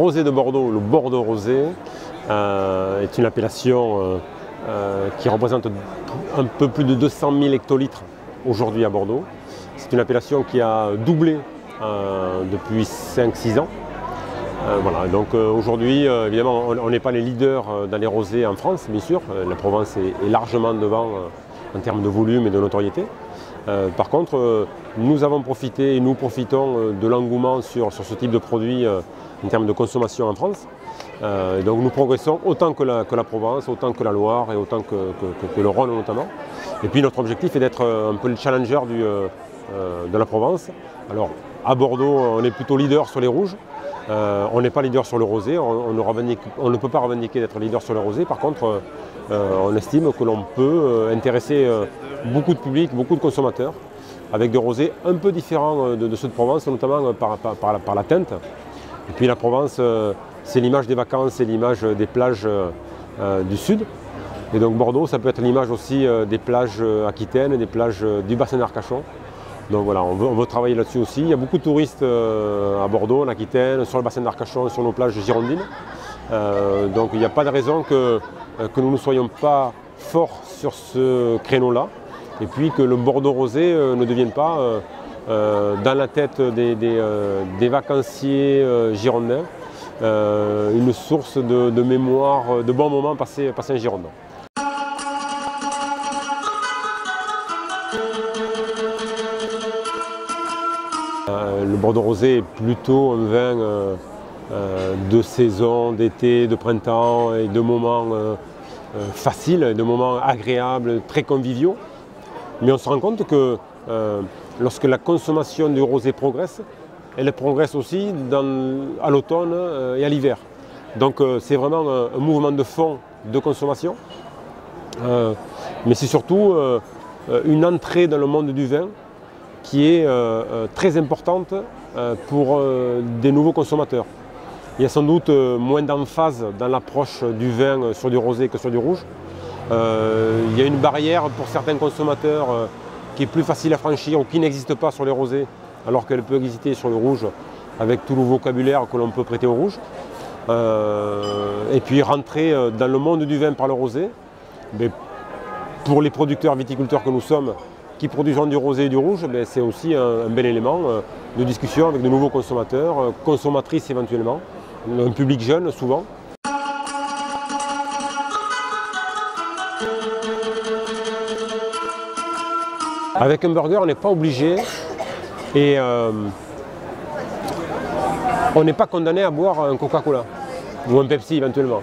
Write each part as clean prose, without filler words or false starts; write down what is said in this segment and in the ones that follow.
rosé de Bordeaux, le Bordeaux rosé, est une appellation qui représente un peu plus de 200 000 hectolitres aujourd'hui à Bordeaux. C'est une appellation qui a doublé depuis 5-6 ans. Voilà, donc aujourd'hui, évidemment, on n'est pas les leaders dans les rosés en France, bien sûr. La Provence est largement devant en termes de volume et de notoriété. Par contre, nous avons profité et nous profitons de l'engouement sur ce type de produit en termes de consommation en France. Donc nous progressons autant que la Provence, autant que la Loire et autant que le Rhône notamment. Et puis notre objectif est d'être un peu le challenger de la Provence. Alors à Bordeaux, on est plutôt leader sur les rouges. On n'est pas leader sur le rosé, on ne peut pas revendiquer d'être leader sur le rosé. Par contre, on estime que l'on peut intéresser beaucoup de public, beaucoup de consommateurs, avec des rosés un peu différents de ceux de Provence, notamment par la teinte. Et puis la Provence, c'est l'image des vacances, c'est l'image des plages du sud. Et donc Bordeaux, ça peut être l'image aussi des plages aquitaines, des plages du bassin d'Arcachon. Donc voilà, on veut travailler là-dessus aussi. Il y a beaucoup de touristes à Bordeaux, en Aquitaine, sur le bassin d'Arcachon, sur nos plages girondines. Donc il n'y a pas de raison que nous ne soyons pas forts sur ce créneau-là. Et puis que le Bordeaux rosé ne devienne pas, dans la tête des vacanciers girondins, une source de mémoire, de bons moments passés en Gironde. Le Bordeaux rosé est plutôt un vin de saison, d'été, de printemps et de moments faciles, de moments agréables, très conviviaux. Mais on se rend compte que lorsque la consommation du rosé progresse, elle progresse aussi à l'automne et à l'hiver. Donc c'est vraiment un mouvement de fond de consommation. Mais c'est surtout une entrée dans le monde du vin qui est très importante pour des nouveaux consommateurs. Il y a sans doute moins d'emphase dans l'approche du vin sur du rosé que sur du rouge. Il y a une barrière pour certains consommateurs qui est plus facile à franchir ou qui n'existe pas sur les rosés, alors qu'elle peut exister sur le rouge avec tout le vocabulaire que l'on peut prêter au rouge. Et puis rentrer dans le monde du vin par le rosé, mais pour les producteurs viticulteurs que nous sommes, qui produisent du rosé et du rouge, c'est aussi un bel élément de discussion avec de nouveaux consommateurs, consommatrices éventuellement, un public jeune souvent. Avec un burger, on n'est pas obligé et on n'est pas condamné à boire un Coca-Cola ou un Pepsi éventuellement.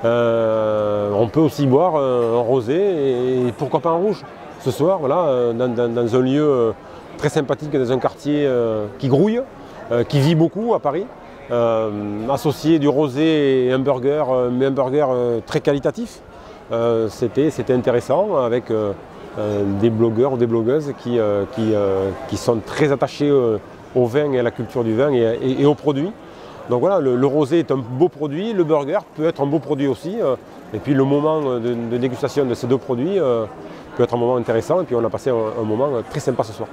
On peut aussi boire un rosé et pourquoi pas un rouge. Ce soir, voilà, dans un lieu très sympathique, dans un quartier qui grouille, qui vit beaucoup à Paris, associer du rosé et un burger, mais un burger très qualitatif, c'était intéressant avec des blogueurs ou des blogueuses qui sont très attachés au vin et à la culture du vin et aux produits. Donc voilà, le rosé est un beau produit, le burger peut être un beau produit aussi, et puis le moment de dégustation de ces deux produits peut être un moment intéressant, et puis on a passé un moment très sympa ce soir.